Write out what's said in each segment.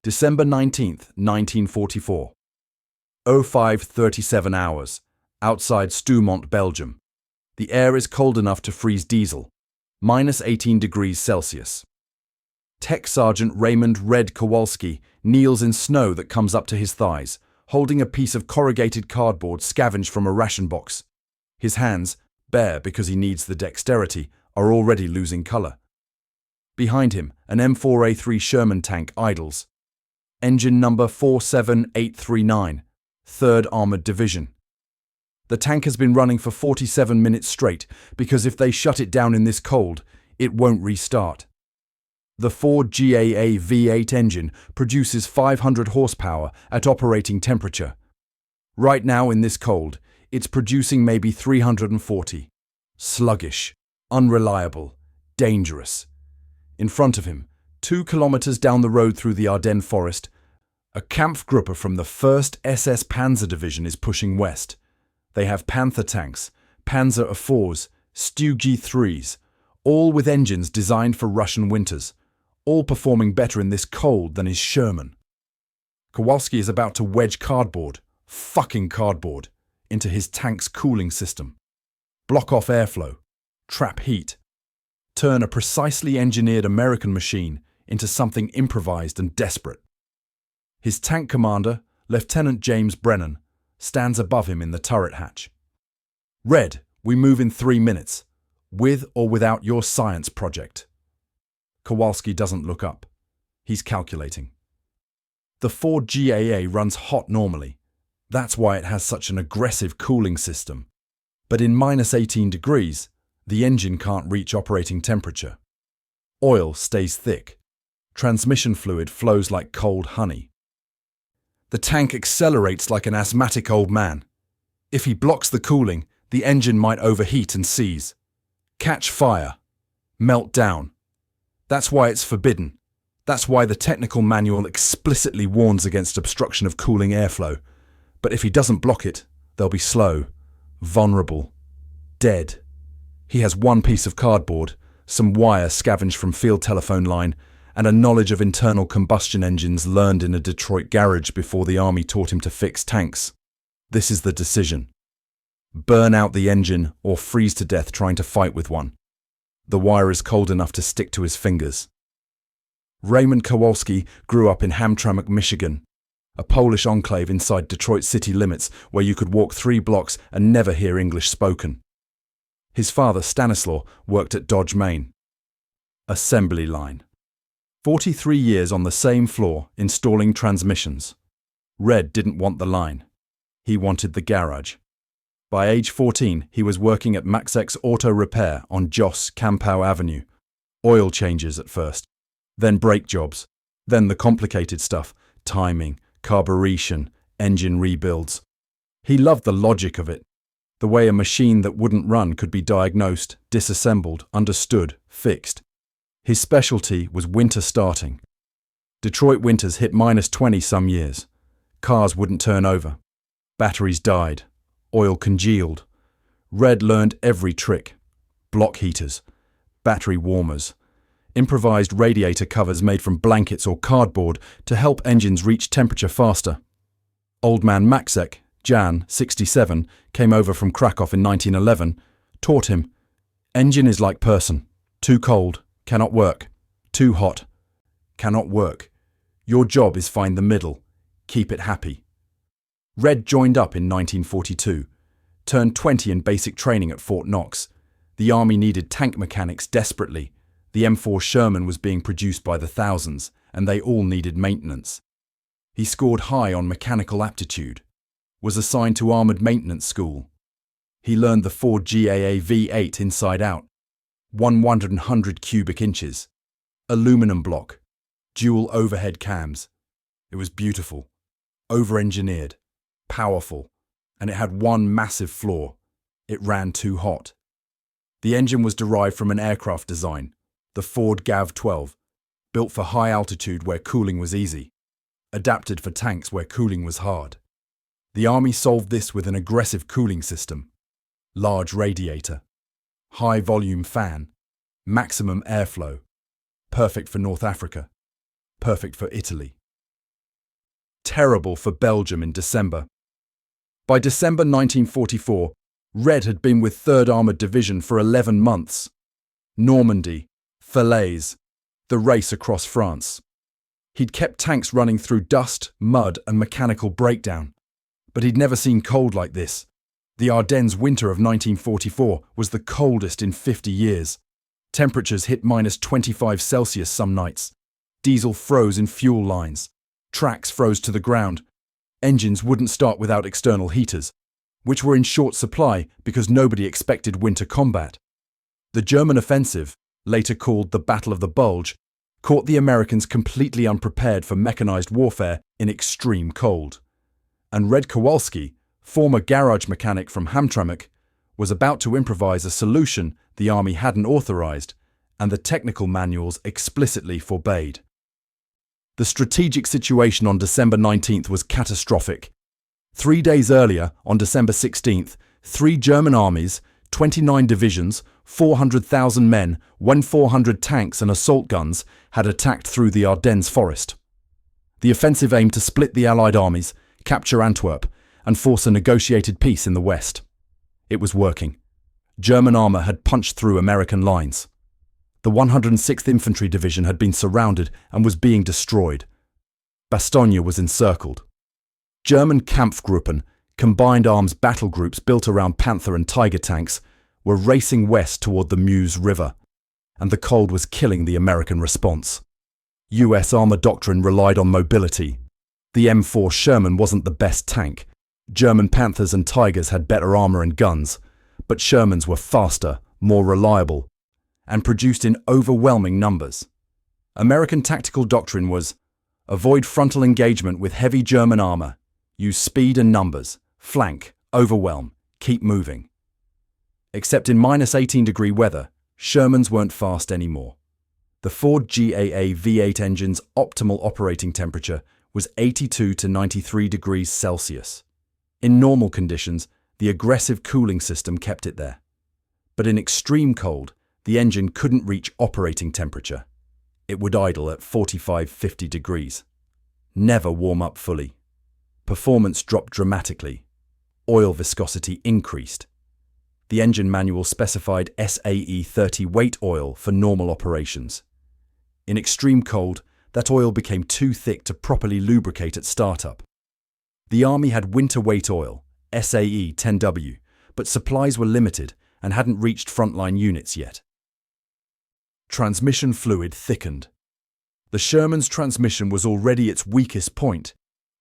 December 19th, 1944. 05:37 hours, outside Stoumont, Belgium. The air is cold enough to freeze diesel, minus 18 degrees Celsius. Tech Sergeant Raymond Red Kowalski kneels in snow that comes up to his thighs, holding a piece of corrugated cardboard scavenged from a ration box. His hands, bare because he needs the dexterity, are already losing color. Behind him, an M4A3 Sherman tank idles. Engine number 47839, 3rd Armored Division. The tank has been running for 47 minutes straight because if they shut it down in this cold, it won't restart. The Ford GAA V8 engine produces 500 horsepower at operating temperature. Right now in this cold, it's producing maybe 340. Sluggish, unreliable, dangerous. In front of him, 2 kilometers down the road through the Ardennes forest, a Kampfgruppe from the 1st SS Panzer Division is pushing west. They have Panther tanks, Panzer IV, Stug 3s, all with engines designed for Russian winters, all performing better in this cold than his Sherman. Kowalski is about to wedge fucking cardboard, into his tank's cooling system. Block off airflow, trap heat, turn a precisely engineered American machine into something improvised and desperate. His tank commander, Lieutenant James Brennan, stands above him in the turret hatch. Red, we move in 3 minutes, with or without your science project. Kowalski doesn't look up. He's calculating. The Ford GAA runs hot normally. That's why it has such an aggressive cooling system. But in minus 18 degrees, the engine can't reach operating temperature. Oil stays thick. Transmission fluid flows like cold honey. The tank accelerates like an asthmatic old man. If he blocks the cooling, the engine might overheat and seize. Catch fire. Melt down. That's why it's forbidden. That's why the technical manual explicitly warns against obstruction of cooling airflow. But if he doesn't block it, they'll be slow, vulnerable, dead. He has one piece of cardboard, some wire scavenged from field telephone line, and a knowledge of internal combustion engines learned in a Detroit garage before the army taught him to fix tanks. This is the decision. Burn out the engine or freeze to death trying to fight with one. The wire is cold enough to stick to his fingers. Raymond Kowalski grew up in Hamtramck, Michigan, a Polish enclave inside Detroit city limits where you could walk 3 blocks and never hear English spoken. His father, Stanislaw, worked at Dodge, Maine. Assembly line. 43 years on the same floor, installing transmissions. Red didn't want the line. He wanted the garage. By age 14, he was working at Maxx Auto Repair on Joss Campow Avenue. Oil changes at first, then brake jobs, then the complicated stuff, timing, carburation, engine rebuilds. He loved the logic of it, the way a machine that wouldn't run could be diagnosed, disassembled, understood, fixed. His specialty was winter starting. Detroit winters hit minus 20 some years. Cars wouldn't turn over. Batteries died. Oil congealed. Red learned every trick. Block heaters, battery warmers, improvised radiator covers made from blankets or cardboard to help engines reach temperature faster. Old man Maxek, Jan, 67, came over from Krakow in 1911, taught him, engine is like person, too cold, cannot work, too hot, cannot work. Your job is find the middle, keep it happy. Red joined up in 1942, turned 20 in basic training at Fort Knox. The army needed tank mechanics desperately. The M4 Sherman was being produced by the thousands, and they all needed maintenance. He scored high on mechanical aptitude, was assigned to armoured maintenance school. He learned the Ford GAA V8 inside out, 100 cubic inches, aluminum block, dual overhead cams. It was beautiful, over-engineered, powerful, and it had one massive flaw. It ran too hot. The engine was derived from an aircraft design, the Ford GAV-12, built for high altitude where cooling was easy, adapted for tanks where cooling was hard. The army solved this with an aggressive cooling system, large radiator, high volume fan, maximum airflow, perfect for North Africa, perfect for Italy. terrible for Belgium in December. By December 1944, Red had been with 3rd Armoured Division for 11 months. Normandy, Falaise, the race across France. He'd kept tanks running through dust, mud and mechanical breakdown. But he'd never seen cold like this. The Ardennes winter of 1944 was the coldest in 50 years. Temperatures hit -25 Celsius some nights. Diesel froze in fuel lines. Tracks froze to the ground. Engines wouldn't start without external heaters, which were in short supply because nobody expected winter combat. The German offensive, later called the Battle of the Bulge, caught the Americans completely unprepared for mechanized warfare in extreme cold. And Red Kowalski, former garage mechanic from Hamtramck, was about to improvise a solution the army hadn't authorized and the technical manuals explicitly forbade. The strategic situation on December 19th was catastrophic. 3 days earlier, on December 16th, 3 German armies, 29 divisions, 400,000 men, 1,400 tanks and assault guns had attacked through the Ardennes forest. The offensive aimed to split the Allied armies, capture Antwerp, and force a negotiated peace in the west. It was working. German armour had punched through American lines. The 106th Infantry Division had been surrounded and was being destroyed. Bastogne was encircled. German Kampfgruppen, combined arms battle groups built around Panther and Tiger tanks, were racing west toward the Meuse River, and the cold was killing the American response. US armour doctrine relied on mobility. The M4 Sherman wasn't the best tank. German Panthers and Tigers had better armour and guns, but Shermans were faster, more reliable, and produced in overwhelming numbers. American tactical doctrine was avoid frontal engagement with heavy German armour, use speed and numbers, flank, overwhelm, keep moving. Except in -18-degree weather, Shermans weren't fast anymore. The Ford GAA V8 engine's optimal operating temperature was 82 to 93 degrees Celsius. In normal conditions, the aggressive cooling system kept it there. But in extreme cold, the engine couldn't reach operating temperature. It would idle at 45-50 degrees. Never warm up fully. Performance dropped dramatically. Oil viscosity increased. The engine manual specified SAE 30 weight oil for normal operations. In extreme cold, that oil became too thick to properly lubricate at startup. The Army had winter weight oil, SAE 10W, but supplies were limited and hadn't reached frontline units yet. Transmission fluid thickened. The Sherman's transmission was already its weakest point.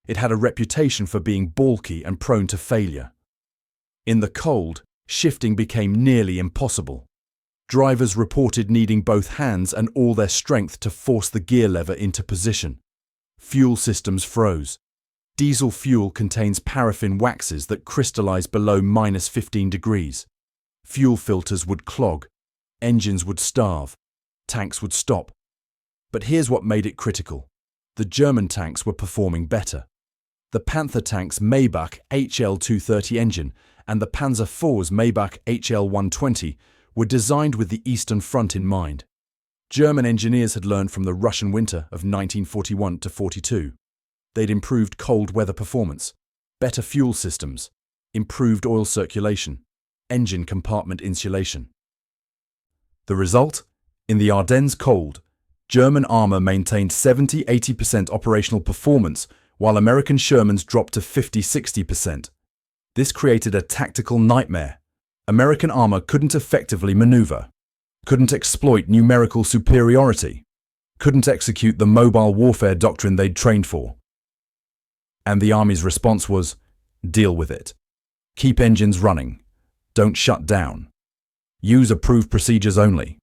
It had a reputation for being balky and prone to failure. In the cold, shifting became nearly impossible. Drivers reported needing both hands and all their strength to force the gear lever into position. Fuel systems froze. Diesel fuel contains paraffin waxes that crystallize below -15 degrees. Fuel filters would clog. Engines would starve. Tanks would stop. But here's what made it critical. The German tanks were performing better. The Panther tank's Maybach HL-230 engine and the Panzer IV's Maybach HL-120 were designed with the Eastern Front in mind. German engineers had learned from the Russian winter of 1941 to 42. They'd improved cold weather performance, better fuel systems, improved oil circulation, engine compartment insulation. The result? In the Ardennes cold, German armour maintained 70–80% operational performance, while American Shermans dropped to 50–60%. This created a tactical nightmare. American armour couldn't effectively maneuver, couldn't exploit numerical superiority, couldn't execute the mobile warfare doctrine they'd trained for. And the Army's response was, deal with it. Keep engines running. Don't shut down. Use approved procedures only.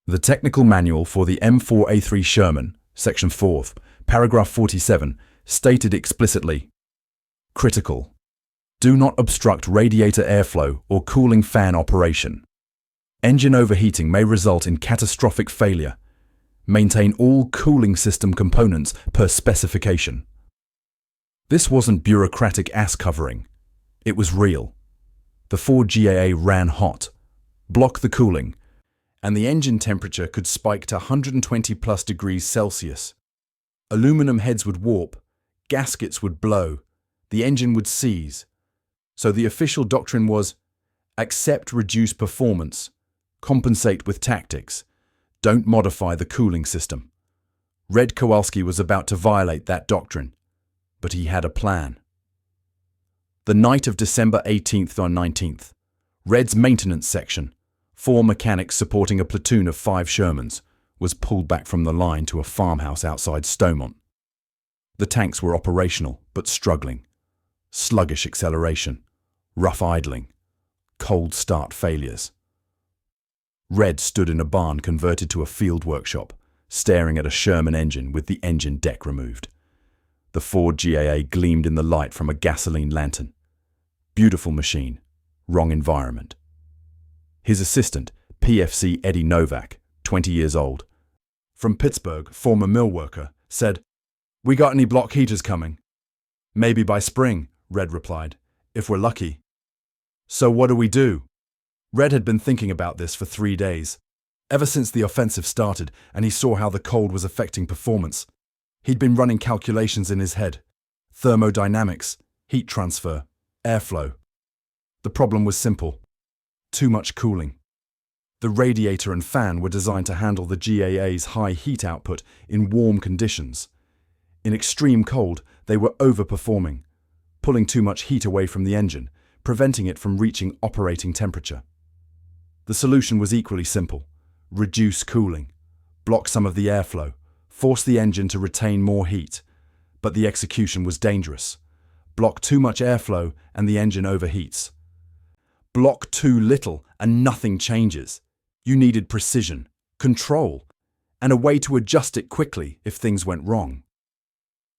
The technical manual for the M4A3 Sherman, Section 4th, paragraph 47, stated explicitly, critical. Do not obstruct radiator airflow or cooling fan operation. Engine overheating may result in catastrophic failure. Maintain all cooling system components per specification. This wasn't bureaucratic ass covering. It was real. The Ford GAA ran hot. Block the cooling, and the engine temperature could spike to 120+ degrees Celsius. Aluminum heads would warp, Gaskets would blow. The engine would seize. So the official doctrine was, accept reduced performance, compensate with tactics, don't modify the cooling system. Red Kowalski was about to violate that doctrine, but he had a plan. The night of December 18th or 19th, Red's maintenance section, 4 mechanics supporting a platoon of 5 Shermans, was pulled back from the line to a farmhouse outside Stowmont. The tanks were operational, but struggling. Sluggish acceleration, rough idling, cold start failures. Red stood in a barn converted to a field workshop, staring at a Sherman engine with the engine deck removed. The Ford GAA gleamed in the light from a gasoline lantern. Beautiful machine, wrong environment. His assistant, PFC Eddie Novak, 20 years old, from Pittsburgh, former mill worker, said, "We got any block heaters coming?" "Maybe by spring," Red replied, "if we're lucky." "So what do we do?" Red had been thinking about this for 3 days, ever since the offensive started, and he saw how the cold was affecting performance. He'd been running calculations in his head. Thermodynamics, heat transfer, airflow. The problem was simple. Too much cooling. The radiator and fan were designed to handle the GAA's high heat output in warm conditions. In extreme cold, they were overperforming, pulling too much heat away from the engine, preventing it from reaching operating temperature. The solution was equally simple. Reduce cooling, block some of the airflow, force the engine to retain more heat. But the execution was dangerous. Block too much airflow and the engine overheats. Block too little and nothing changes. You needed precision, control, and a way to adjust it quickly if things went wrong.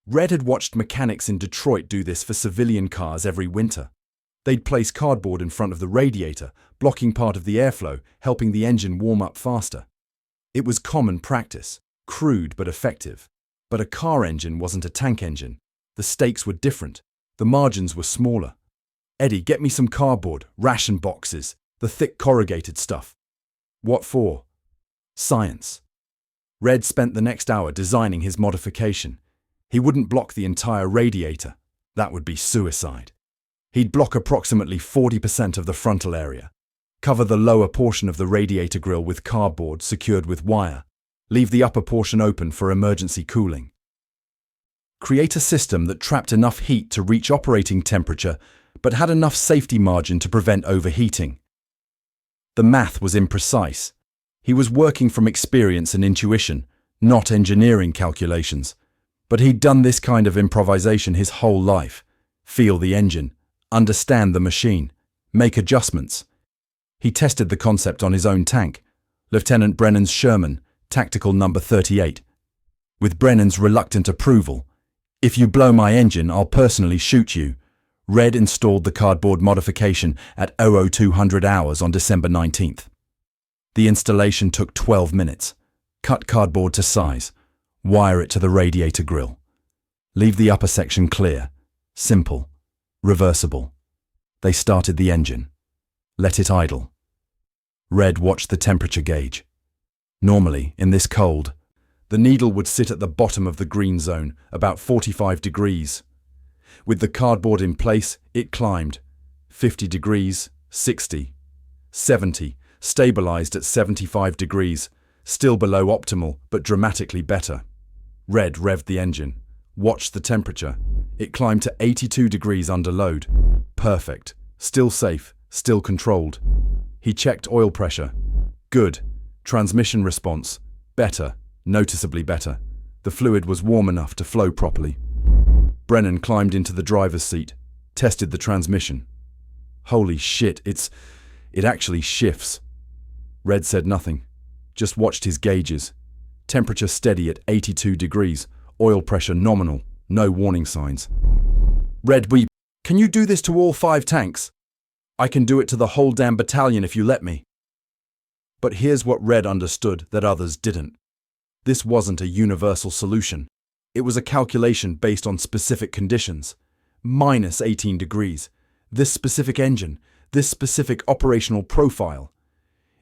Red had watched mechanics in Detroit do this for civilian cars every winter. They'd place cardboard in front of the radiator, blocking part of the airflow, helping the engine warm up faster. It was common practice, crude but effective. But a car engine wasn't a tank engine. The stakes were different. The margins were smaller. "Eddie, get me some cardboard, ration boxes, the thick corrugated stuff." "What for?" "Science." Red spent the next hour designing his modification. He wouldn't block the entire radiator. That would be suicide. He'd block approximately 40% of the frontal area, cover the lower portion of the radiator grille with cardboard secured with wire, leave the upper portion open for emergency cooling. Create a system that trapped enough heat to reach operating temperature but had enough safety margin to prevent overheating. The math was imprecise. He was working from experience and intuition, not engineering calculations. But he'd done this kind of improvisation his whole life. Feel the engine, understand the machine, make adjustments. He tested the concept on his own tank, Lieutenant Brennan's Sherman, tactical number 38. With Brennan's reluctant approval, "If you blow my engine, I'll personally shoot you," Red installed the cardboard modification at 00:0200 hours on December 19th. The installation took 12 minutes. Cut cardboard to size. Wire it to the radiator grille. Leave the upper section clear. Simple. Reversible. They started the engine. Let it idle. Red watched the temperature gauge. Normally, in this cold, the needle would sit at the bottom of the green zone, about 45 degrees. With the cardboard in place, it climbed. 50 degrees, 60, 70, stabilized at 75 degrees, still below optimal, but dramatically better. Red revved the engine, watched the temperature. It climbed to 82 degrees under load. Perfect. Still safe, still controlled. He checked oil pressure. Good. Transmission response. Better. Noticeably better. The fluid was warm enough to flow properly. Brennan climbed into the driver's seat, tested the transmission. Holy shit, it actually shifts. Red said nothing, just watched his gauges. Temperature steady at 82 degrees, oil pressure nominal, no warning signs. "Red, can you do this to all 5 tanks?" "I can do it to the whole damn battalion if you let me." But here's what Red understood that others didn't. This wasn't a universal solution. It was a calculation based on specific conditions. Minus 18 degrees. This specific engine. This specific operational profile.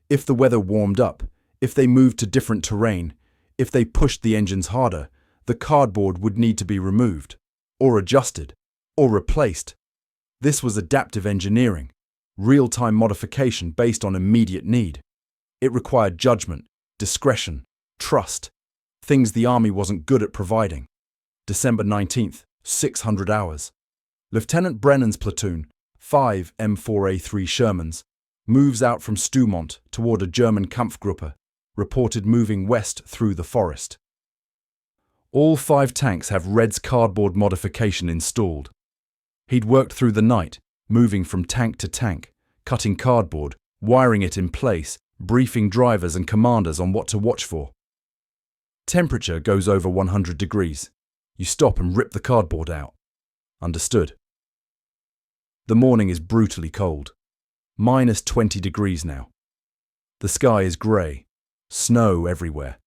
If the weather warmed up, if they moved to different terrain, if they pushed the engines harder, the cardboard would need to be removed. or adjusted, or replaced. This was adaptive engineering, real-time modification based on immediate need. It required judgment, discretion, trust, things the Army wasn't good at providing. December 19th, 600 hours. Lieutenant Brennan's platoon, 5 M4A3 Shermans, moves out from Stoumont toward a German Kampfgruppe, reported moving west through the forest. All 5 tanks have Red's cardboard modification installed. He'd worked through the night, moving from tank to tank, cutting cardboard, wiring it in place, briefing drivers and commanders on what to watch for. Temperature goes over 100 degrees. You stop and rip the cardboard out. Understood. The morning is brutally cold. Minus 20 degrees now. The sky is grey. Snow everywhere.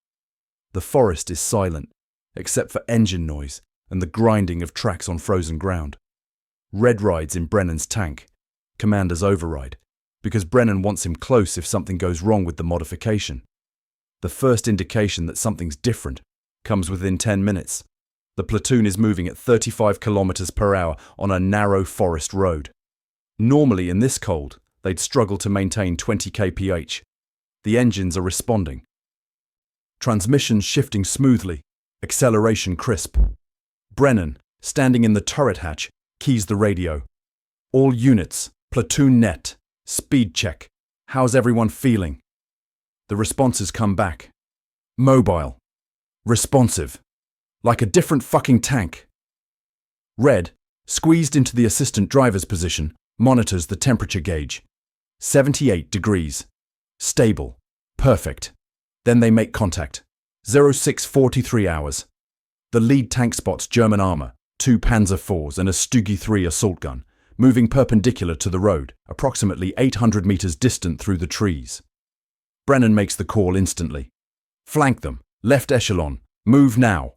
The forest is silent, except for engine noise and the grinding of tracks on frozen ground. Red rides in Brennan's tank. Commanders override, because Brennan wants him close if something goes wrong with the modification. The first indication that something's different comes within 10 minutes. The platoon is moving at 35 kilometers per hour on a narrow forest road. Normally in this cold, they'd struggle to maintain 20 kph. The engines are responding. Transmission shifting smoothly, acceleration crisp. Brennan, standing in the turret hatch, keys the radio. All units, platoon net, speed check. How's everyone feeling? The responses come back. Mobile. Responsive. Like a different fucking tank. Red, squeezed into the assistant driver's position, monitors the temperature gauge. 78 degrees. Stable. Perfect. Then they make contact. 0643 hours. The lead tank spots German armor, 2 Panzer IVs and a Stüge 3 assault gun, moving perpendicular to the road, approximately 800 meters distant through the trees. Brennan makes the call instantly. Flank them. Left echelon. Move now.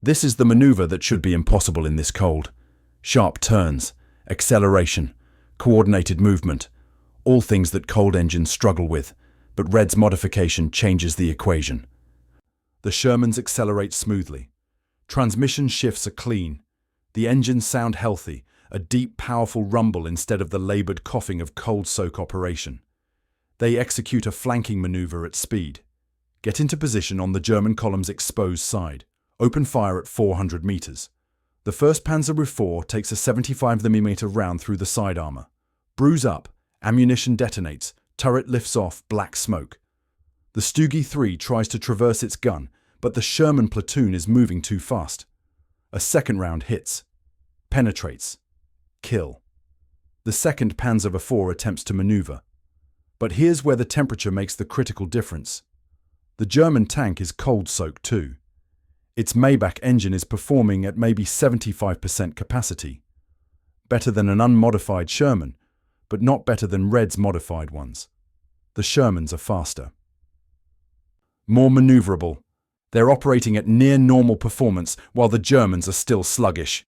This is the maneuver that should be impossible in this cold. Sharp turns, acceleration, coordinated movement, all things that cold engines struggle with, but Red's modification changes the equation. The Shermans accelerate smoothly. Transmission shifts are clean. The engines sound healthy, a deep, powerful rumble instead of the labored coughing of cold soak operation. They execute a flanking maneuver at speed. Get into position on the German column's exposed side. Open fire at 400 meters. The 1st Panzer IV takes a 75mm round through the side armor. Bruise up, ammunition detonates, turret lifts off, black smoke. The Stüge 3 tries to traverse its gun, but the Sherman platoon is moving too fast. A second round hits. Penetrates. Kill. The 2nd Panzer IV attempts to maneuver. But here's where the temperature makes the critical difference. The German tank is cold-soaked too. Its Maybach engine is performing at maybe 75% capacity. Better than an unmodified Sherman, but not better than Red's modified ones. The Shermans are faster. More maneuverable. They're operating at near normal performance while the Germans are still sluggish.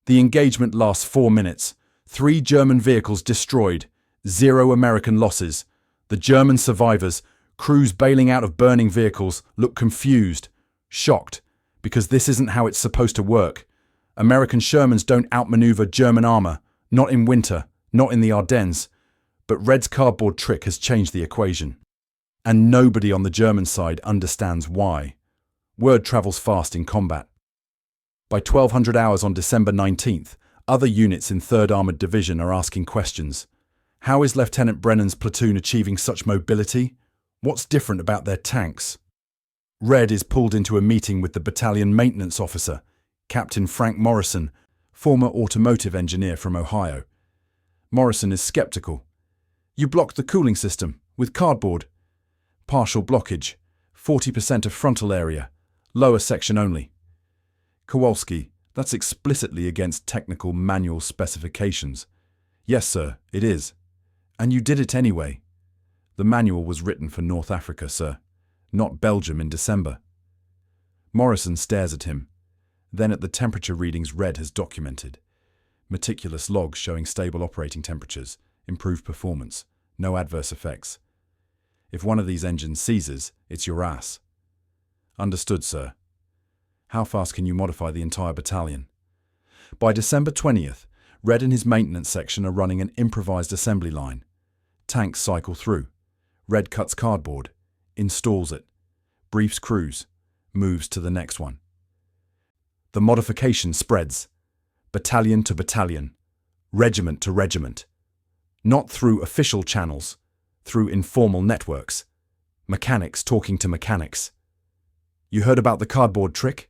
The engagement lasts 4 minutes. 3 German vehicles destroyed. 0 American losses. The German survivors, crews bailing out of burning vehicles, look confused, shocked, because this isn't how it's supposed to work. American Shermans don't outmaneuver German armor, not in winter, not in the Ardennes, but Red's cardboard trick has changed the equation. And nobody on the German side understands why. Word travels fast in combat. By 1200 hours on December 19th, other units in 3rd Armored Division are asking questions. How is Lieutenant Brennan's platoon achieving such mobility? What's different about their tanks? Red is pulled into a meeting with the battalion maintenance officer, Captain Frank Morrison, former automotive engineer from Ohio. Morrison is skeptical. You blocked the cooling system with cardboard. Partial blockage, 40% of frontal area, lower section only. Kowalski, that's explicitly against technical manual specifications. Yes, sir, it is. And you did it anyway. The manual was written for North Africa, sir, not Belgium in December. Morrison stares at him, then at the temperature readings Red has documented. Meticulous logs showing stable operating temperatures, improved performance, no adverse effects. If one of these engines seizes, it's your ass. Understood, sir. How fast can you modify the entire battalion? By December 20th, Red and his maintenance section are running an improvised assembly line. Tanks cycle through. Red cuts cardboard, installs it, briefs crews, moves to the next one. The modification spreads, battalion to battalion, regiment to regiment, not through official channels, through informal networks, mechanics talking to mechanics. You heard about the cardboard trick?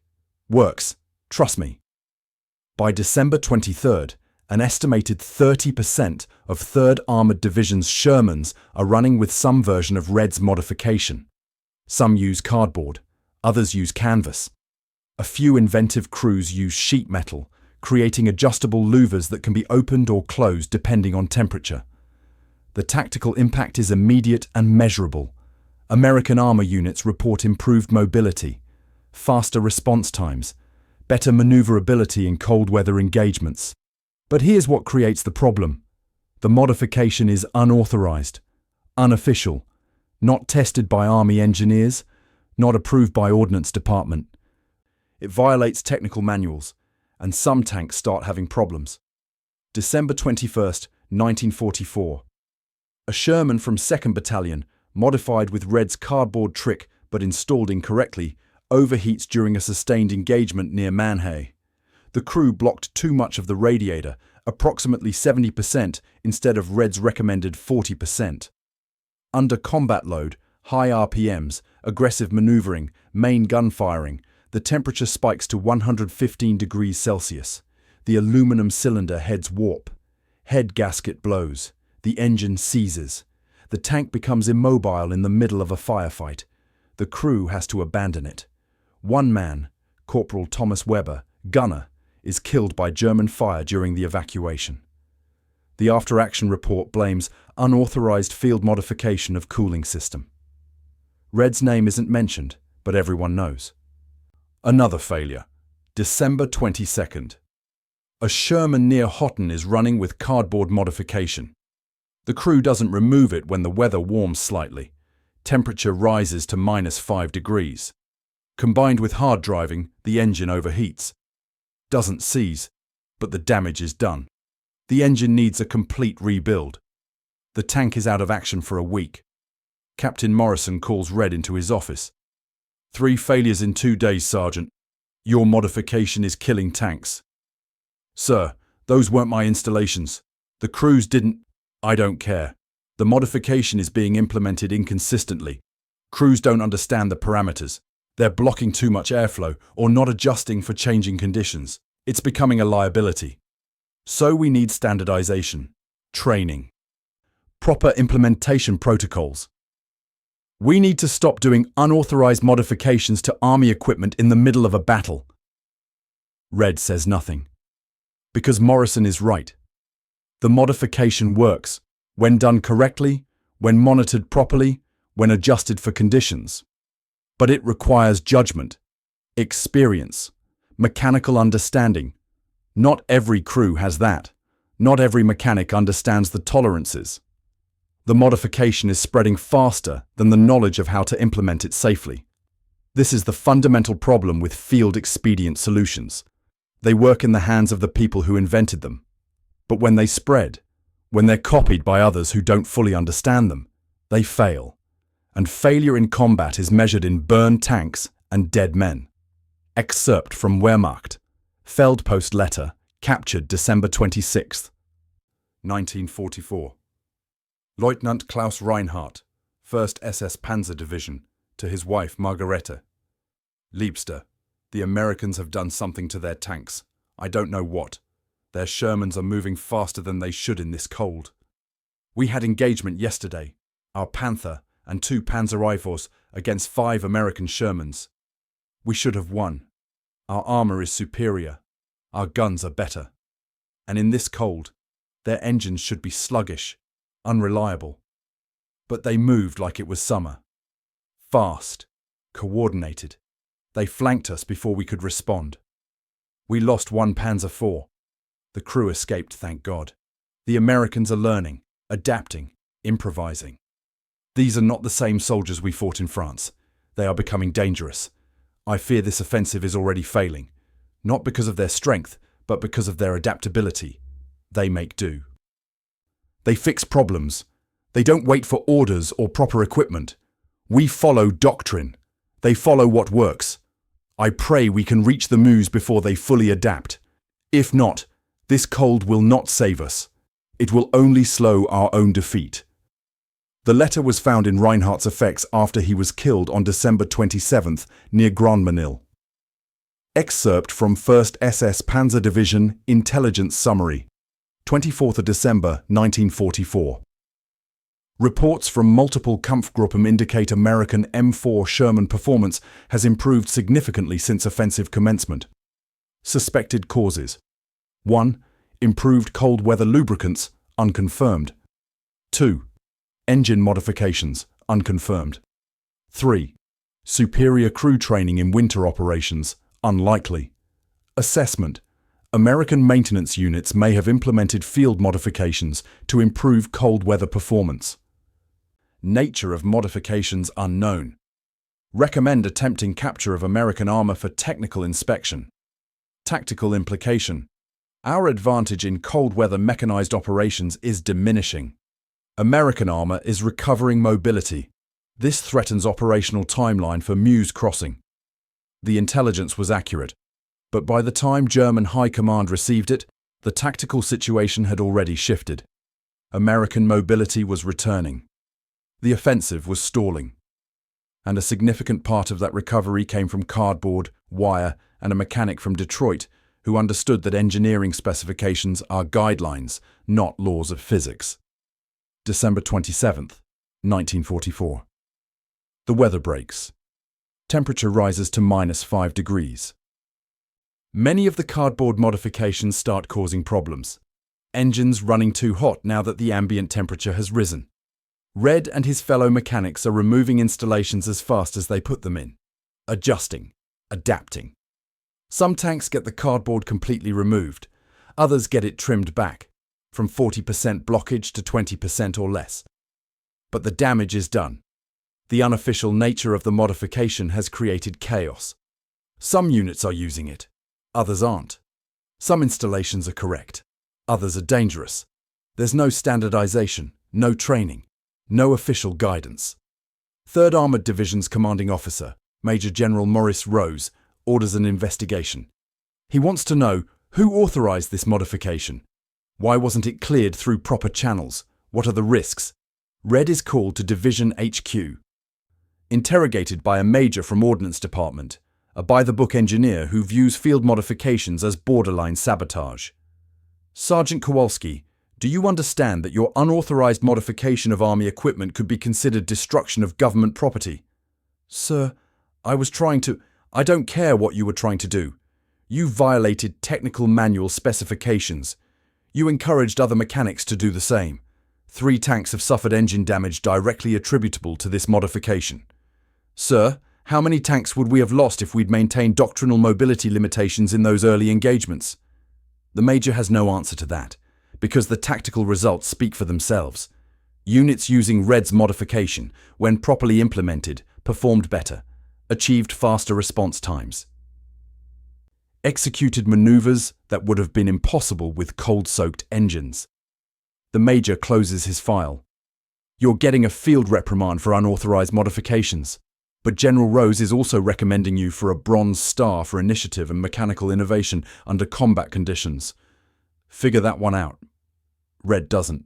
Works, trust me. By December 23rd, an estimated 30% of 3rd Armoured Division's Shermans are running with some version of Red's modification. Some use cardboard, others use canvas. A few inventive crews use sheet metal, creating adjustable louvers that can be opened or closed depending on temperature. The tactical impact is immediate and measurable. American armor units report improved mobility, faster response times, better maneuverability in cold weather engagements. But here's what creates the problem. The modification is unauthorized, unofficial, not tested by Army engineers, not approved by Ordnance Department. It violates technical manuals, and some tanks start having problems. December 21st, 1944. A Sherman from 2nd Battalion, modified with Red's cardboard trick but installed incorrectly, overheats during a sustained engagement near Manhay. The crew blocked too much of the radiator, approximately 70% instead of Red's recommended 40%. Under combat load, high RPMs, aggressive maneuvering, main gun firing, the temperature spikes to 115 degrees Celsius. The aluminum cylinder heads warp. Head gasket blows. The engine seizes. The tank becomes immobile in the middle of a firefight. The crew has to abandon it. One man, Corporal Thomas Weber, gunner, is killed by German fire during the evacuation. The after-action report blames unauthorized field modification of cooling system. Red's name isn't mentioned, but everyone knows. Another failure. December 22nd. A Sherman near Houghton is running with cardboard modification. The crew doesn't remove it when the weather warms slightly. Temperature rises to -5 degrees. Combined with hard driving, the engine overheats. Doesn't seize, but the damage is done. The engine needs a complete rebuild. The tank is out of action for a week. Captain Morrison calls Red into his office. 3 failures in 2 days, Sergeant. Your modification is killing tanks. Sir, those weren't my installations. The crews didn't. I don't care. The modification is being implemented inconsistently. Crews don't understand the parameters. They're blocking too much airflow or not adjusting for changing conditions. It's becoming a liability. So we need standardization, training, proper implementation protocols. We need to stop doing unauthorized modifications to Army equipment in the middle of a battle. Red says nothing. Because Morrison is right. The modification works when done correctly, when monitored properly, when adjusted for conditions. But it requires judgment, experience, mechanical understanding. Not every crew has that. Not every mechanic understands the tolerances. The modification is spreading faster than the knowledge of how to implement it safely. This is the fundamental problem with field expedient solutions. They work in the hands of the people who invented them. But when they spread, when they're copied by others who don't fully understand them, they fail. And failure in combat is measured in burned tanks and dead men. Excerpt from Wehrmacht. Feldpost letter, captured December 26, 1944. Lieutenant Klaus Reinhardt, 1st SS Panzer Division, to his wife Margarete. Liebster, the Americans have done something to their tanks. I don't know what. Their Shermans are moving faster than they should in this cold. We had engagement yesterday, our Panther and 2 Panzer Rifles against 5 American Shermans. We should have won. Our armor is superior. Our guns are better. And in this cold, their engines should be sluggish, unreliable. But they moved like it was summer. Fast, coordinated. They flanked us before we could respond. We lost 1 Panzer IV. The crew escaped, thank God. The Americans are learning, adapting, improvising. These are not the same soldiers we fought in France. They are becoming dangerous. I fear this offensive is already failing, not because of their strength, but because of their adaptability, they make do. They fix problems. They don't wait for orders or proper equipment. We follow doctrine. They follow what works. I pray we can reach the moons before they fully adapt. If not, this cold will not save us. It will only slow our own defeat. The letter was found in Reinhardt's effects after he was killed on December 27th near Grandmesnil. Excerpt from 1st SS Panzer Division Intelligence Summary, 24th of December 1944. Reports from multiple Kampfgruppen indicate American M4 Sherman performance has improved significantly since offensive commencement. Suspected causes: 1. Improved cold weather lubricants, unconfirmed. 2. Engine modifications, unconfirmed. 3. Superior crew training in winter operations, unlikely. Assessment: American maintenance units may have implemented field modifications to improve cold weather performance. Nature of modifications unknown. Recommend attempting capture of American armor for technical inspection. Tactical implication: our advantage in cold weather mechanized operations is diminishing. American armor is recovering mobility. This threatens operational timeline for Meuse crossing. The intelligence was accurate, but by the time German High Command received it, the tactical situation had already shifted. American mobility was returning. The offensive was stalling. And a significant part of that recovery came from cardboard, wire, and a mechanic from Detroit who understood that engineering specifications are guidelines, not laws of physics. December 27th, 1944. The weather breaks. Temperature rises to -5 degrees. Many of the cardboard modifications start causing problems. Engines running too hot now that the ambient temperature has risen. Red and his fellow mechanics are removing installations as fast as they put them in. Adjusting, adapting. Some tanks get the cardboard completely removed. Others get it trimmed back, from 40% blockage to 20% or less. But the damage is done. The unofficial nature of the modification has created chaos. Some units are using it, others aren't. Some installations are correct, others are dangerous. There's no standardization, no training, no official guidance. 3rd Armored Division's commanding officer, Major General Maurice Rose, orders an investigation. He wants to know who authorized this modification. Why wasn't it cleared through proper channels? What are the risks? Red is called to Division HQ. Interrogated by a major from Ordnance Department, a by-the-book engineer who views field modifications as borderline sabotage. Sergeant Kowalski, do you understand that your unauthorized modification of Army equipment could be considered destruction of government property? Sir, I don't care what you were trying to do. You violated technical manual specifications. You encouraged other mechanics to do the same. 3 tanks have suffered engine damage directly attributable to this modification. Sir, how many tanks would we have lost if we'd maintained doctrinal mobility limitations in those early engagements? The Major has no answer to that, because the tactical results speak for themselves. Units using Red's modification, when properly implemented, performed better, achieved faster response times. Executed maneuvers that would have been impossible with cold-soaked engines. The Major closes his file. You're getting a field reprimand for unauthorized modifications, but General Rose is also recommending you for a Bronze Star for initiative and mechanical innovation under combat conditions. Figure that one out. Red doesn't.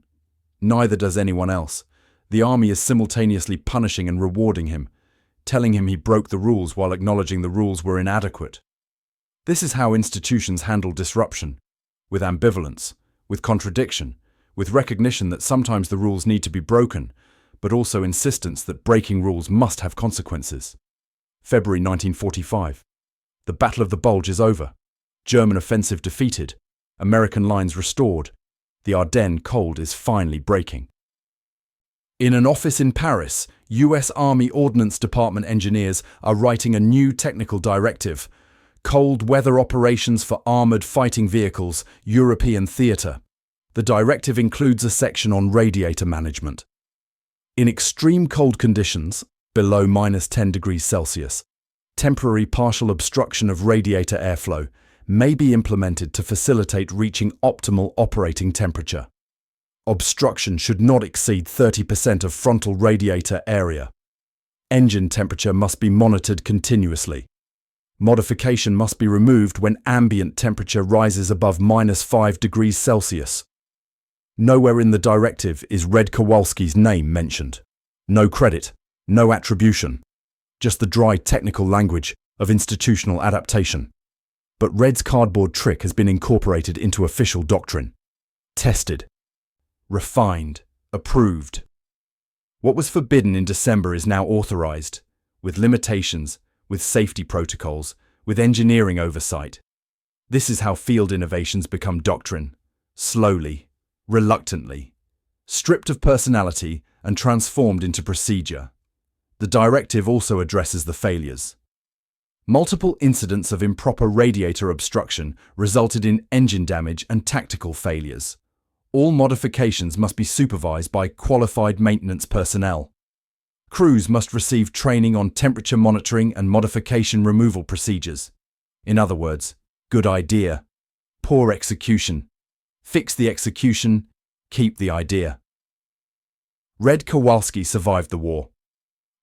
Neither does anyone else. The Army is simultaneously punishing and rewarding him, telling him he broke the rules while acknowledging the rules were inadequate. This is how institutions handle disruption, with ambivalence, with contradiction, with recognition that sometimes the rules need to be broken, but also insistence that breaking rules must have consequences. February 1945. The Battle of the Bulge is over. German offensive defeated. American lines restored. The Ardennes cold is finally breaking. In an office in Paris, US Army Ordnance Department engineers are writing a new technical directive, Cold Weather Operations for Armored Fighting Vehicles, European Theatre. The directive includes a section on radiator management. In extreme cold conditions, below -10 degrees Celsius, temporary partial obstruction of radiator airflow may be implemented to facilitate reaching optimal operating temperature. Obstruction should not exceed 30% of frontal radiator area. Engine temperature must be monitored continuously. Modification must be removed when ambient temperature rises above -5 degrees Celsius. Nowhere in the directive is Red Kowalski's name mentioned. No credit, no attribution. Just the dry technical language of institutional adaptation. But Red's cardboard trick has been incorporated into official doctrine. Tested. Refined. Approved. What was forbidden in December is now authorized, with limitations, with safety protocols, with engineering oversight. This is how field innovations become doctrine. Slowly, reluctantly, stripped of personality and transformed into procedure. The directive also addresses the failures. Multiple incidents of improper radiator obstruction resulted in engine damage and tactical failures. All modifications must be supervised by qualified maintenance personnel. Crews must receive training on temperature monitoring and modification removal procedures. In other words, good idea, poor execution. Fix the execution, keep the idea. Red Kowalski survived the war.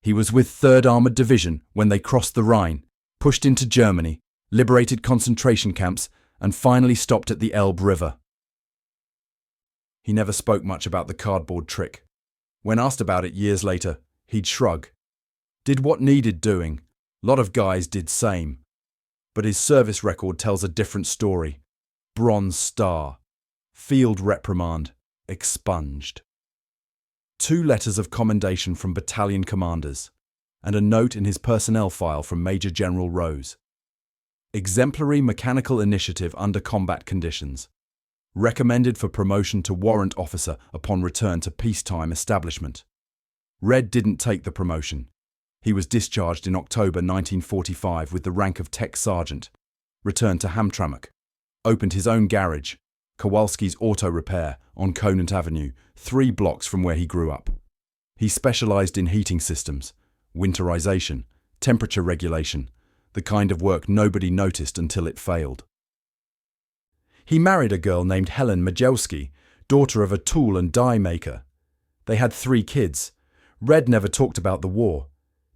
He was with 3rd Armored Division when they crossed the Rhine, pushed into Germany, liberated concentration camps, and finally stopped at the Elbe River. He never spoke much about the cardboard trick. When asked about it years later, he'd shrug. Did what needed doing. Lot of guys did same. But his service record tells a different story. Bronze Star. Field reprimand. Expunged. 2 letters of commendation from battalion commanders, and a note in his personnel file from Major General Rose. Exemplary mechanical initiative under combat conditions. Recommended for promotion to warrant officer upon return to peacetime establishment. Red didn't take the promotion. He was discharged in October 1945 with the rank of Tech Sergeant, returned to Hamtramck, opened his own garage, Kowalski's Auto Repair, on Conant Avenue, 3 blocks from where he grew up. He specialized in heating systems, winterization, temperature regulation, the kind of work nobody noticed until it failed. He married a girl named Helen Majewski, daughter of a tool and die maker. They had 3 kids. Red never talked about the war,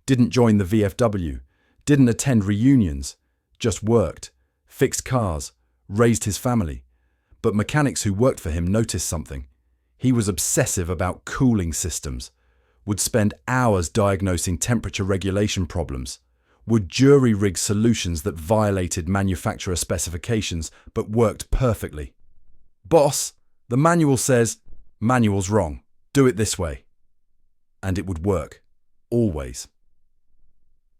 didn't join the VFW, didn't attend reunions, just worked, fixed cars, raised his family. But mechanics who worked for him noticed something. He was obsessive about cooling systems, would spend hours diagnosing temperature regulation problems, would jury-rig solutions that violated manufacturer specifications but worked perfectly. Boss, the manual says, manual's wrong, do it this way. And it would work, always.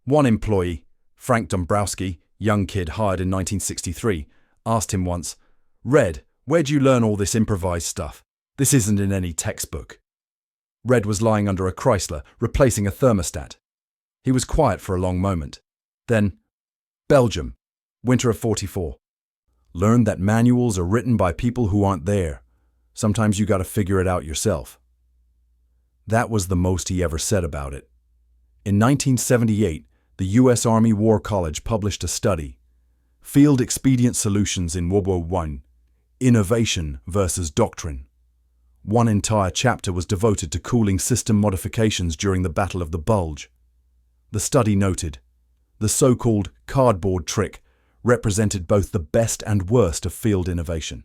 One employee, Frank Dombrowski, young kid hired in 1963, asked him once, Red, where'd you learn all this improvised stuff? This isn't in any textbook. Red was lying under a Chrysler, replacing a thermostat. He was quiet for a long moment. Then, Belgium, winter of '44. Learned that manuals are written by people who aren't there. Sometimes you gotta figure it out yourself. That was the most he ever said about it. In 1978, the U.S. Army War College published a study, Field Expedient Solutions in WWII, Innovation versus Doctrine. One entire chapter was devoted to cooling system modifications during the Battle of the Bulge. The study noted, the so-called cardboard trick represented both the best and worst of field innovation.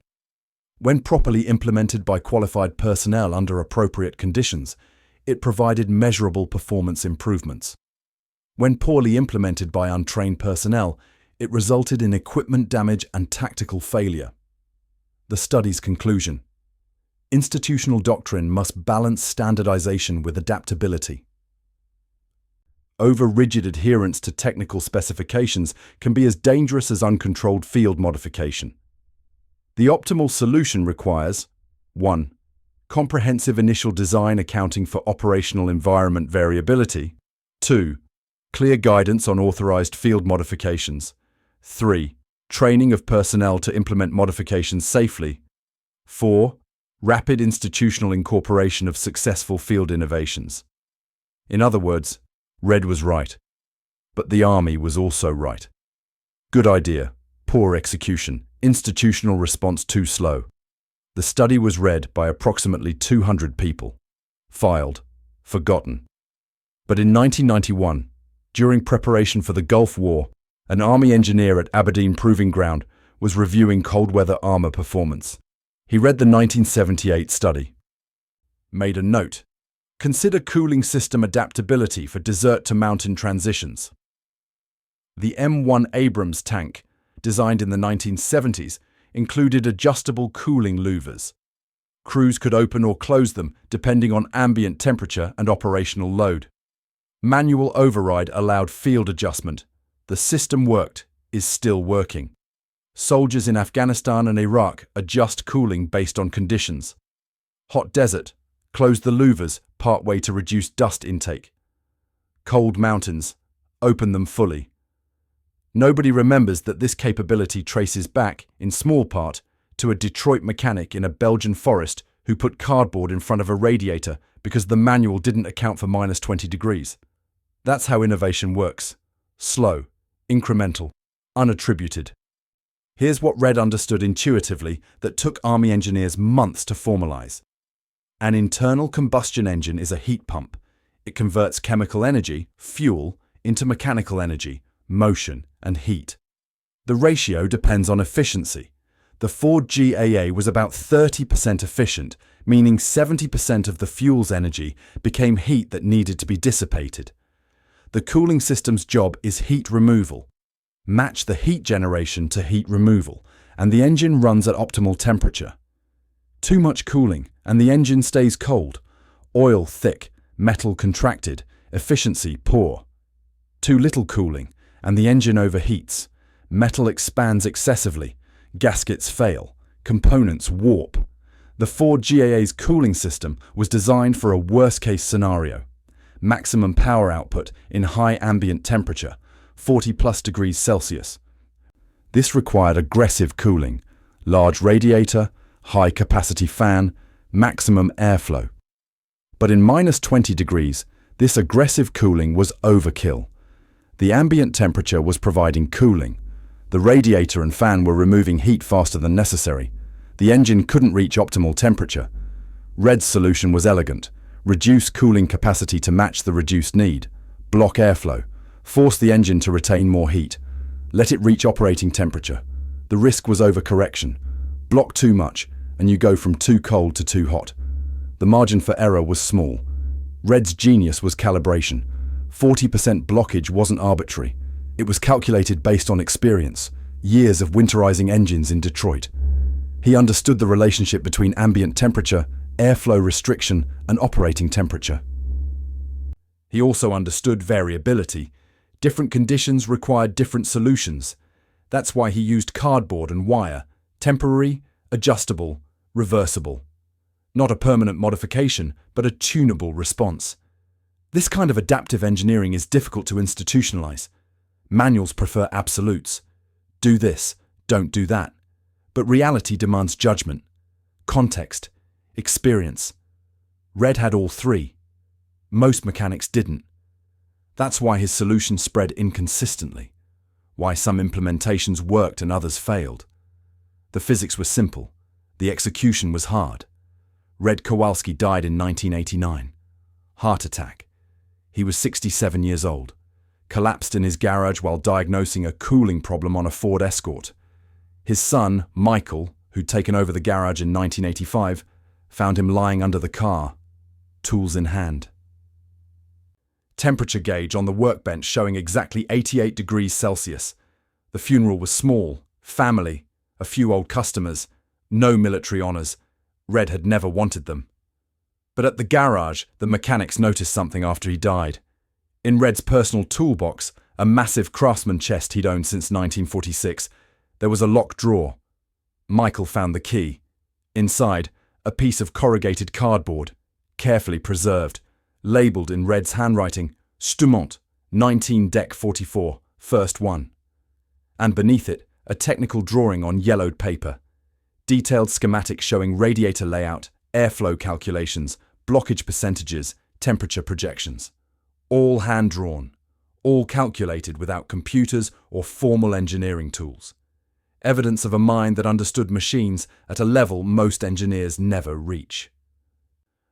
When properly implemented by qualified personnel under appropriate conditions, it provided measurable performance improvements. When poorly implemented by untrained personnel, it resulted in equipment damage and tactical failure. The study's conclusion: institutional doctrine must balance standardization with adaptability. Over-rigid adherence to technical specifications can be as dangerous as uncontrolled field modification. The optimal solution requires 1. Comprehensive initial design accounting for operational environment variability. 2. Clear guidance on authorized field modifications. 3. Training of personnel to implement modifications safely. 4. Rapid institutional incorporation of successful field innovations. In other words, Red was right, but the Army was also right. Good idea, poor execution, institutional response too slow. The study was read by approximately 200 people. Filed. Forgotten. But in 1991, during preparation for the Gulf War, an Army engineer at Aberdeen Proving Ground was reviewing cold weather armor performance. He read the 1978 study. Made a note. Consider cooling system adaptability for desert to mountain transitions. The M1 Abrams tank, designed in the 1970s, included adjustable cooling louvers. Crews could open or close them depending on ambient temperature and operational load. Manual override allowed field adjustment. The system worked, is still working. Soldiers in Afghanistan and Iraq adjust cooling based on conditions. Hot desert, close the louvers partway to reduce dust intake. Cold mountains, open them fully. Nobody remembers that this capability traces back, in small part, to a Detroit mechanic in a Belgian forest who put cardboard in front of a radiator because the manual didn't account for minus 20 degrees. That's how innovation works. Slow, incremental, unattributed. Here's what Red understood intuitively that took Army engineers months to formalize. An internal combustion engine is a heat pump. It converts chemical energy, fuel, into mechanical energy, motion, and heat. The ratio depends on efficiency. The Ford GAA was about 30% efficient, meaning 70% of the fuel's energy became heat that needed to be dissipated. The cooling system's job is heat removal. Match the heat generation to heat removal, and the engine runs at optimal temperature. Too much cooling, and the engine stays cold. Oil thick, metal contracted, efficiency poor. Too little cooling, and the engine overheats. Metal expands excessively. Gaskets fail. Components warp. The Ford GAA's cooling system was designed for a worst-case scenario. Maximum power output in high ambient temperature, 40+ degrees Celsius. This required aggressive cooling, large radiator, high-capacity fan, maximum airflow. But in minus 20 degrees, this aggressive cooling was overkill. The ambient temperature was providing cooling. The radiator and fan were removing heat faster than necessary. The engine couldn't reach optimal temperature. Red's solution was elegant. Reduce cooling capacity to match the reduced need. Block airflow. Force the engine to retain more heat. Let it reach operating temperature. The risk was overcorrection. Block too much, and you go from too cold to too hot. The margin for error was small. Red's genius was calibration. 40% blockage wasn't arbitrary. It was calculated based on experience, years of winterizing engines in Detroit. He understood the relationship between ambient temperature, airflow restriction, and operating temperature. He also understood variability. Different conditions required different solutions. That's why he used cardboard and wire, temporary, adjustable, reversible. Not a permanent modification, but a tunable response. This kind of adaptive engineering is difficult to institutionalize. Manuals prefer absolutes. Do this, don't do that. But reality demands judgment, context, experience. Red had all three. Most mechanics didn't. That's why his solution spread inconsistently, why some implementations worked and others failed. The physics was simple. The execution was hard. Red Kowalski died in 1989. Heart attack. He was 67 years old. Collapsed in his garage while diagnosing a cooling problem on a Ford Escort. His son, Michael, who'd taken over the garage in 1985, found him lying under the car, tools in hand. Temperature gauge on the workbench showing exactly 88 degrees Celsius. The funeral was small, family, a few old customers, no military honors. Red had never wanted them. But at the garage, the mechanics noticed something after he died. In Red's personal toolbox, a massive Craftsman chest he'd owned since 1946, there was a locked drawer. Michael found the key. Inside, a piece of corrugated cardboard, carefully preserved, labelled in Red's handwriting, Stumont, 19 Deck 44, first one. And beneath it, a technical drawing on yellowed paper. Detailed schematics showing radiator layout, airflow calculations, blockage percentages, temperature projections. All hand-drawn, all calculated without computers or formal engineering tools. evidence of a mind that understood machines at a level most engineers never reach.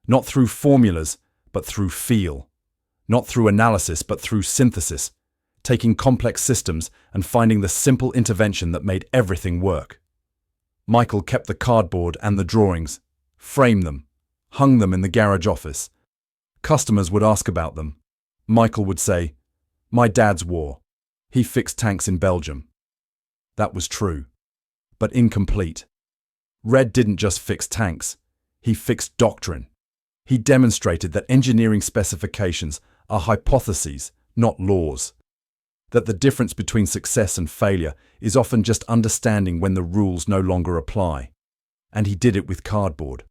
Not through formulas, but through feel. Not through analysis, but through synthesis, taking complex systems and finding the simple intervention that made everything work. Michael kept the cardboard and the drawings, framed them, hung them in the garage office. Customers would ask about them. Michael would say, "My dad's war. He fixed tanks in Belgium." That was true, but incomplete. Red didn't just fix tanks, he fixed doctrine. He demonstrated that engineering specifications are hypotheses, not laws. That the difference between success and failure is often just understanding when the rules no longer apply. And he did it with cardboard.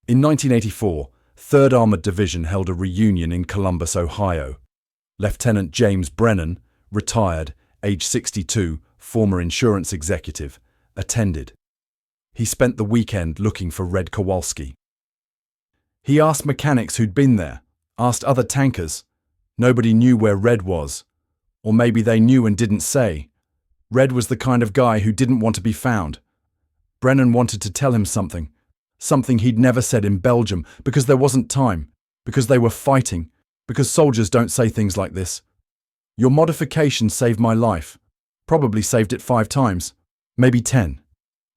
In 1984, 3rd Armored Division held a reunion in Columbus, Ohio. Lieutenant James Brennan, retired, age 62, former insurance executive, attended. He spent the weekend looking for Red Kowalski. He asked mechanics who'd been there, asked other tankers. Nobody knew where Red was. Or maybe they knew and didn't say. Red was the kind of guy who didn't want to be found. Brennan wanted to tell him something he'd never said in Belgium, because there wasn't time, because they were fighting, because soldiers don't say things like this. "Your modification saved my life." Probably saved it 5 times, maybe 10.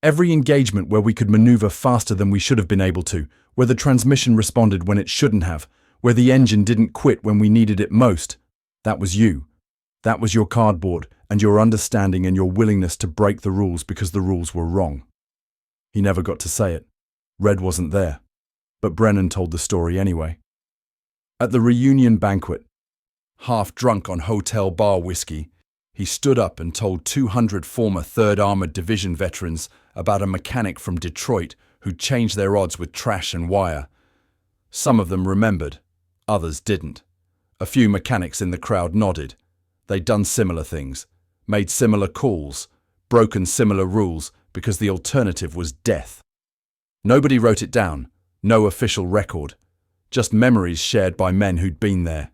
Every engagement where we could maneuver faster than we should have been able to, where the transmission responded when it shouldn't have, where the engine didn't quit when we needed it most. That was you. That was your cardboard and your understanding and your willingness to break the rules because the rules were wrong. He never got to say it. Red wasn't there. But Brennan told the story anyway. At the reunion banquet, half drunk on hotel bar whiskey, he stood up and told 200 former 3rd Armored Division veterans about a mechanic from Detroit who'd changed their odds with trash and wire. Some of them remembered, others didn't. A few mechanics in the crowd nodded. They'd done similar things, made similar calls, broken similar rules because the alternative was death. Nobody wrote it down, no official record, just memories shared by men who'd been there.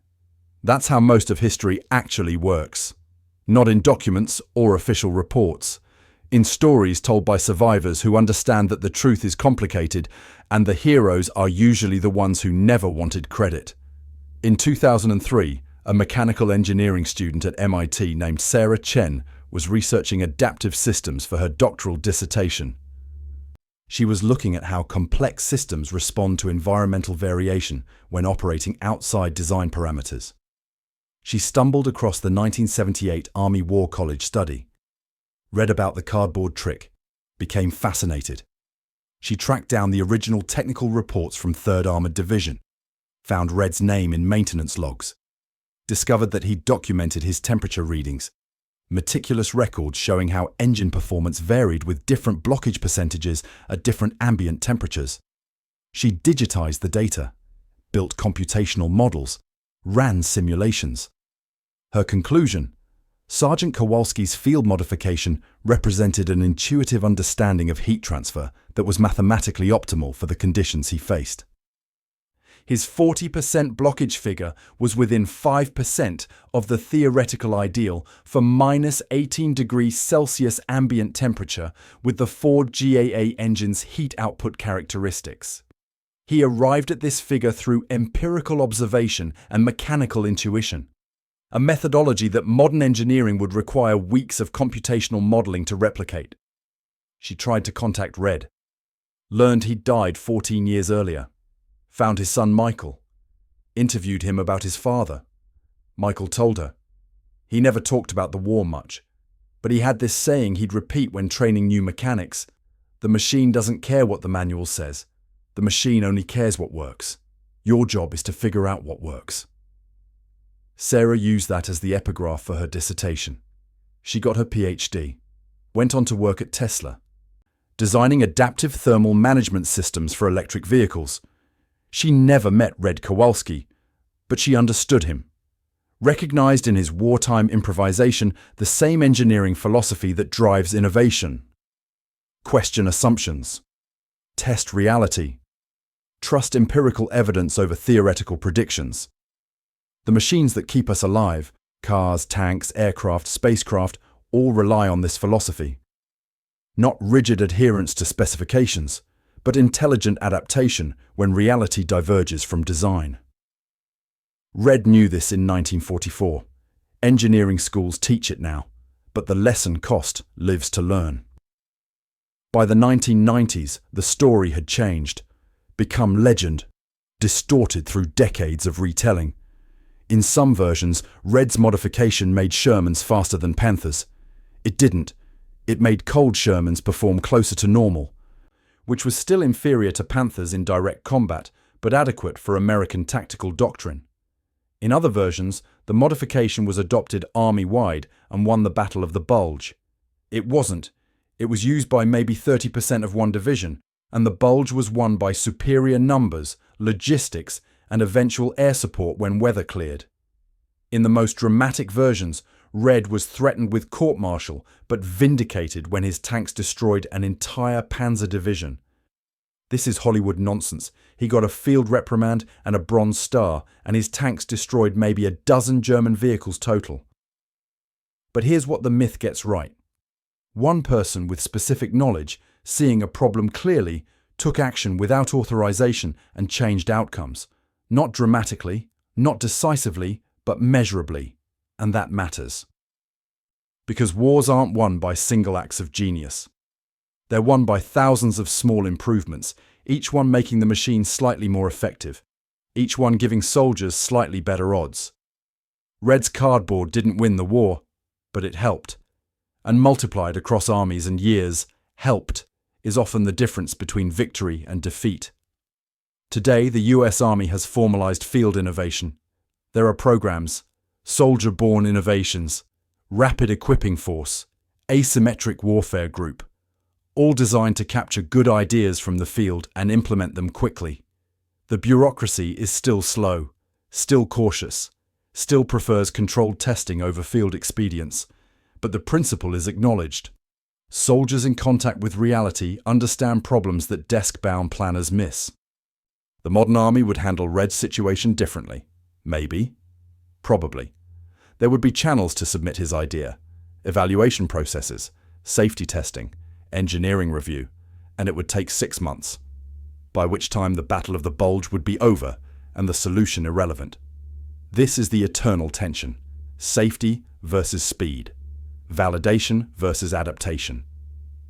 That's how most of history actually works. Not in documents or official reports, in stories told by survivors who understand that the truth is complicated and the heroes are usually the ones who never wanted credit. In 2003, a mechanical engineering student at MIT named Sarah Chen was researching adaptive systems for her doctoral dissertation. She was looking at how complex systems respond to environmental variation when operating outside design parameters. She stumbled across the 1978 Army War College study, read about the cardboard trick, became fascinated. She tracked down the original technical reports from 3rd Armored Division, found Red's name in maintenance logs, discovered that he'd documented his temperature readings, meticulous records showing how engine performance varied with different blockage percentages at different ambient temperatures. She digitized the data, built computational models, ran simulations. Her conclusion: Sergeant Kowalski's field modification represented an intuitive understanding of heat transfer that was mathematically optimal for the conditions he faced. His 40% blockage figure was within 5% of the theoretical ideal for minus 18 degrees Celsius ambient temperature with the Ford GAA engine's heat output characteristics. He arrived at this figure through empirical observation and mechanical intuition, a methodology that modern engineering would require weeks of computational modeling to replicate. She tried to contact Red, learned he'd died 14 years earlier, found his son Michael, interviewed him about his father. Michael told her. He never talked about the war much, but he had this saying he'd repeat when training new mechanics: "The machine doesn't care what the manual says. The machine only cares what works. Your job is to figure out what works." Sarah used that as the epigraph for her dissertation. She got her PhD, went on to work at Tesla, designing adaptive thermal management systems for electric vehicles. She never met Red Kowalski, but she understood him, recognized in his wartime improvisation the same engineering philosophy that drives innovation. Question assumptions, test reality, trust empirical evidence over theoretical predictions. The machines that keep us alive, cars, tanks, aircraft, spacecraft, all rely on this philosophy. Not rigid adherence to specifications, but intelligent adaptation when reality diverges from design. Red knew this in 1944. Engineering schools teach it now, but the lesson cost lives to learn. By the 1990s, the story had changed, become legend, distorted through decades of retelling. In some versions, Red's modification made Shermans faster than Panthers. It didn't. It made cold Shermans perform closer to normal, which was still inferior to Panthers in direct combat, but adequate for American tactical doctrine. In other versions, the modification was adopted army-wide and won the Battle of the Bulge. It wasn't. It was used by maybe 30% of one division, and the Bulge was won by superior numbers, logistics, and eventual air support when weather cleared. In the most dramatic versions, Red was threatened with court-martial, but vindicated when his tanks destroyed an entire Panzer division. This is Hollywood nonsense. He got a field reprimand and a Bronze Star, and his tanks destroyed maybe a dozen German vehicles total. But here's what the myth gets right. One person with specific knowledge, seeing a problem clearly, took action without authorization and changed outcomes. Not dramatically, not decisively, but measurably. And that matters. Because wars aren't won by single acts of genius. They're won by thousands of small improvements, each one making the machine slightly more effective, each one giving soldiers slightly better odds. Red's cardboard didn't win the war, but it helped. And multiplied across armies and years, helped is often the difference between victory and defeat. Today, the US Army has formalized field innovation. There are programs, soldier-born innovations, rapid equipping force, asymmetric warfare group, all designed to capture good ideas from the field and implement them quickly. The bureaucracy is still slow, still cautious, still prefers controlled testing over field expedience, but the principle is acknowledged. Soldiers in contact with reality understand problems that desk-bound planners miss. The modern army would handle Red's situation differently. Maybe. Probably. There would be channels to submit his idea, evaluation processes, safety testing, engineering review, and it would take 6 months, by which time the Battle of the Bulge would be over and the solution irrelevant. This is the eternal tension: safety versus speed, validation versus adaptation,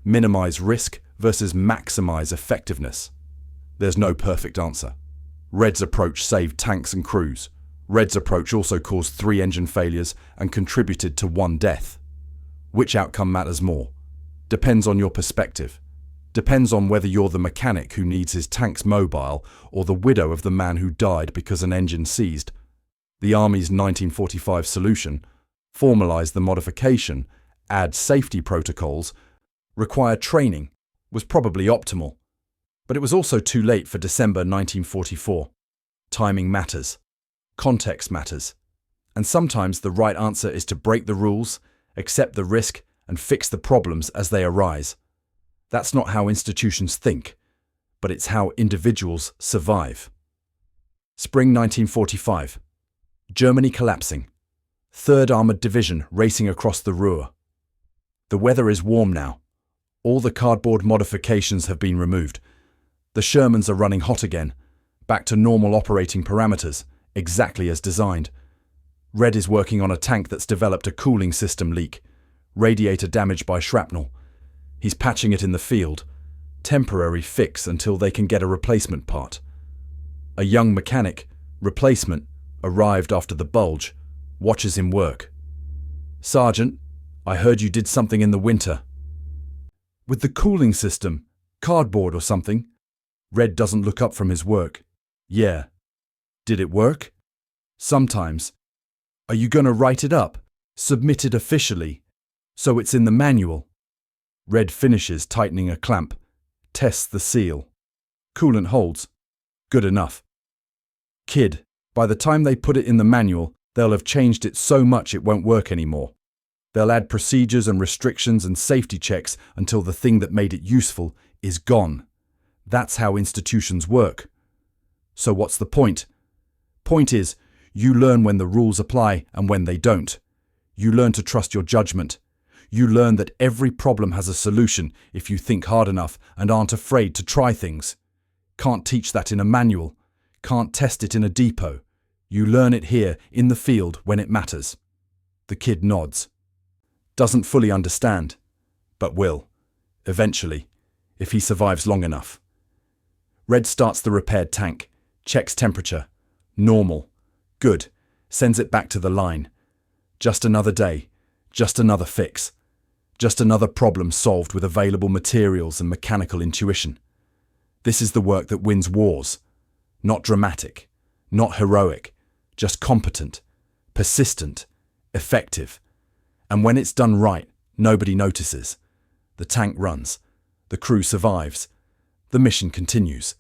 minimize risk versus maximize effectiveness. There's no perfect answer. Red's approach saved tanks and crews. Red's approach also caused 3 engine failures and contributed to 1 death. Which outcome matters more? Depends on your perspective. Depends on whether you're the mechanic who needs his tanks mobile or the widow of the man who died because an engine seized. The Army's 1945 solution, formalize the modification, add safety protocols, require training, was probably optimal. But it was also too late for December 1944. Timing matters. Context matters. And sometimes the right answer is to break the rules, accept the risk, and fix the problems as they arise. That's not how institutions think, but it's how individuals survive. Spring 1945. Germany collapsing. 3rd Armoured Division racing across the Ruhr. The weather is warm now. All the cardboard modifications have been removed. The Shermans are running hot again, back to normal operating parameters, exactly as designed. Red is working on a tank that's developed a cooling system leak, radiator damaged by shrapnel. He's patching it in the field. Temporary fix until they can get a replacement part. A young mechanic, replacement, arrived after the Bulge, watches him work. "Sergeant, I heard you did something in the winter." "With the cooling system, cardboard or something?" Red doesn't look up from his work. "Yeah." "Did it work?" "Sometimes." "Are you going to write it up? Submit it officially? So it's in the manual?" Red finishes tightening a clamp, tests the seal. Coolant holds. Good enough. "Kid, by the time they put it in the manual, they'll have changed it so much it won't work anymore. They'll add procedures and restrictions and safety checks until the thing that made it useful is gone. That's how institutions work. So what's the point? Point is, you learn when the rules apply and when they don't. You learn to trust your judgment. You learn that every problem has a solution if you think hard enough and aren't afraid to try things. Can't teach that in a manual. Can't test it in a depot. You learn it here, in the field, when it matters. The kid nods. Doesn't fully understand, but will, eventually, if he survives long enough. Red starts the repaired tank, checks temperature. Normal. Good. Sends it back to the line. Just another day. Just another fix. Just another problem solved with available materials and mechanical intuition. This is the work that wins wars. Not dramatic. Not heroic. Just competent. Persistent. Effective. And when it's done right, nobody notices. The tank runs. The crew survives. The mission continues.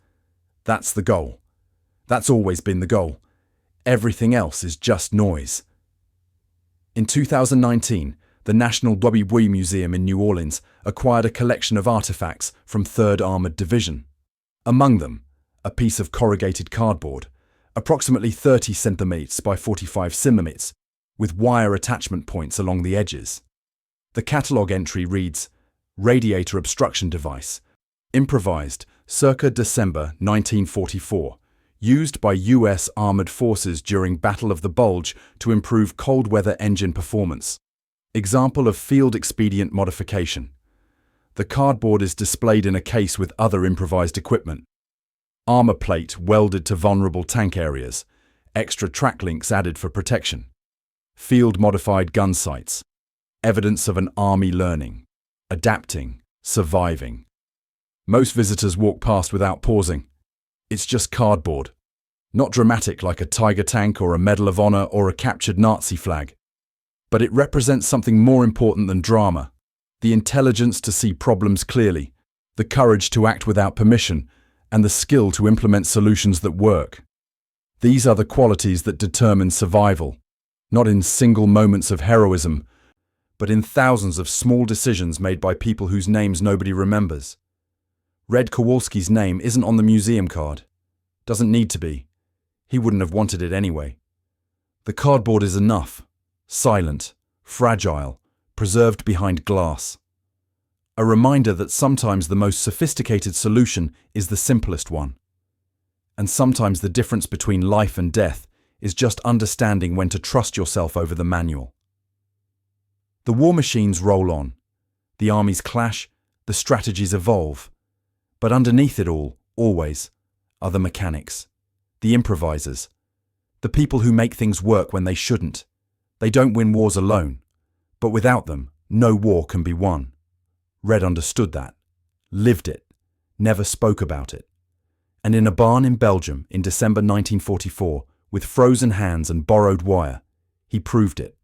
That's the goal. That's always been the goal. Everything else is just noise. In 2019, the National WWII Museum in New Orleans acquired a collection of artifacts from 3rd Armored Division. Among them, a piece of corrugated cardboard, approximately 30 centimeters by 45 centimeters, with wire attachment points along the edges. The catalogue entry reads, "Radiator obstruction device, improvised, circa December 1944, used by U.S. Armored Forces during Battle of the Bulge to improve cold weather engine performance. Example of field expedient modification. The cardboard is displayed in a case with other improvised equipment. Armor plate welded to vulnerable tank areas, extra track links added for protection. Field modified gun sights. Evidence of an army learning, adapting, surviving. Most visitors walk past without pausing. It's just cardboard. Not dramatic like a Tiger tank or a Medal of Honor or a captured Nazi flag. But it represents something more important than drama. The intelligence to see problems clearly, the courage to act without permission, and the skill to implement solutions that work. These are the qualities that determine survival, not in single moments of heroism, but in thousands of small decisions made by people whose names nobody remembers. Red Kowalski's name isn't on the museum card. Doesn't need to be. He wouldn't have wanted it anyway. The cardboard is enough. Silent, fragile, preserved behind glass. A reminder that sometimes the most sophisticated solution is the simplest one. And sometimes the difference between life and death is just understanding when to trust yourself over the manual. The war machines roll on. The armies clash, the strategies evolve. But underneath it all, always, are the mechanics, the improvisers, the people who make things work when they shouldn't. They don't win wars alone, but without them, no war can be won. Red understood that, lived it, never spoke about it. And in a barn in Belgium in December 1944, with frozen hands and borrowed wire, he proved it.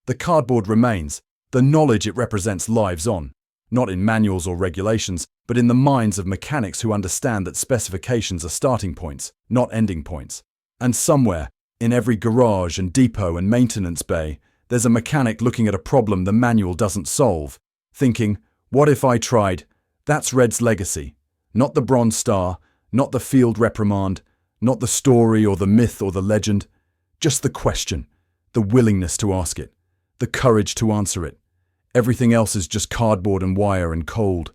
The cardboard remains, the knowledge it represents lives on, not in manuals or regulations, but in the minds of mechanics who understand that specifications are starting points, not ending points. And somewhere, in every garage and depot and maintenance bay, there's a mechanic looking at a problem the manual doesn't solve, thinking, what if I tried? That's Red's legacy. Not the Bronze Star, not the field reprimand, not the story or the myth or the legend, just the question, the willingness to ask it, the courage to answer it. Everything else is just cardboard and wire and cold.